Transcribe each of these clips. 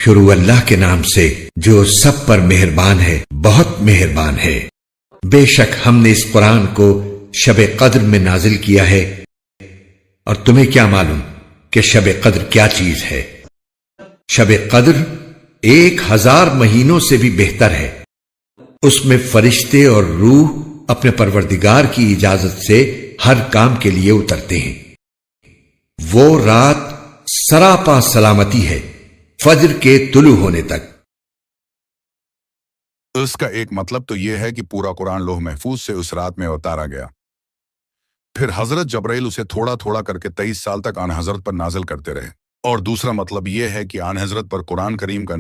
شروع اللہ کے نام سے جو سب پر مہربان ہے، بہت مہربان ہے۔ بے شک ہم نے اس قرآن کو شب قدر میں نازل کیا ہے، اور تمہیں کیا معلوم کہ شب قدر کیا چیز ہے؟ شب قدر 1000 مہینوں سے بھی بہتر ہے۔ اس میں فرشتے اور روح اپنے پروردگار کی اجازت سے ہر کام کے لیے اترتے ہیں۔ وہ رات سراپا سلامتی ہے فجر کے طلوع ہونے تک۔ اس کا ایک مطلب تو یہ ہے کہ پورا قرآن لوح محفوظ سے اس رات میں اتارا گیا، پھر حضرت جبرائیل اسے تھوڑا تھوڑا کر کے 23 سال تک آن حضرت پر نازل کرتے رہے۔ اور دوسرا مطلب یہ ہے کہ آن حضرت پر قرآن کریم کا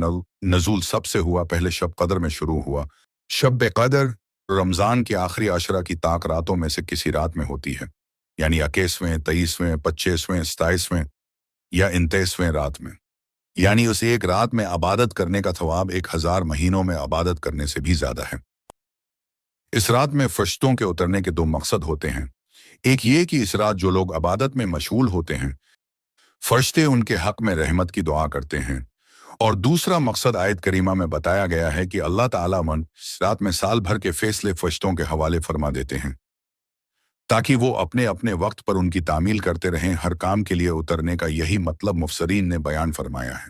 نزول سب سے ہوا پہلے شب قدر میں شروع ہوا۔ شب قدر رمضان کے آخری عشرہ کی طاق راتوں میں سے کسی رات میں ہوتی ہے، یعنی 21ویں، 23ویں، 25ویں، 27ویں یا 29ویں رات میں، یعنی اس ایک رات میں عبادت کرنے کا ثواب 1000 مہینوں میں عبادت کرنے سے بھی زیادہ ہے۔ اس رات میں فرشتوں کے اترنے کے 2 مقصد ہوتے ہیں۔ ایک یہ کہ اس رات جو لوگ عبادت میں مشغول ہوتے ہیں، فرشتے ان کے حق میں رحمت کی دعا کرتے ہیں، اور دوسرا مقصد آیت کریمہ میں بتایا گیا ہے کہ اللہ تعالیٰ اس رات میں سال بھر کے فیصلے فرشتوں کے حوالے فرما دیتے ہیں، تاکہ وہ اپنے اپنے وقت پر ان کی تعمیل کرتے رہیں۔ ہر کام کے لیے اترنے کا یہی مطلب مفسرین نے بیان فرمایا ہے۔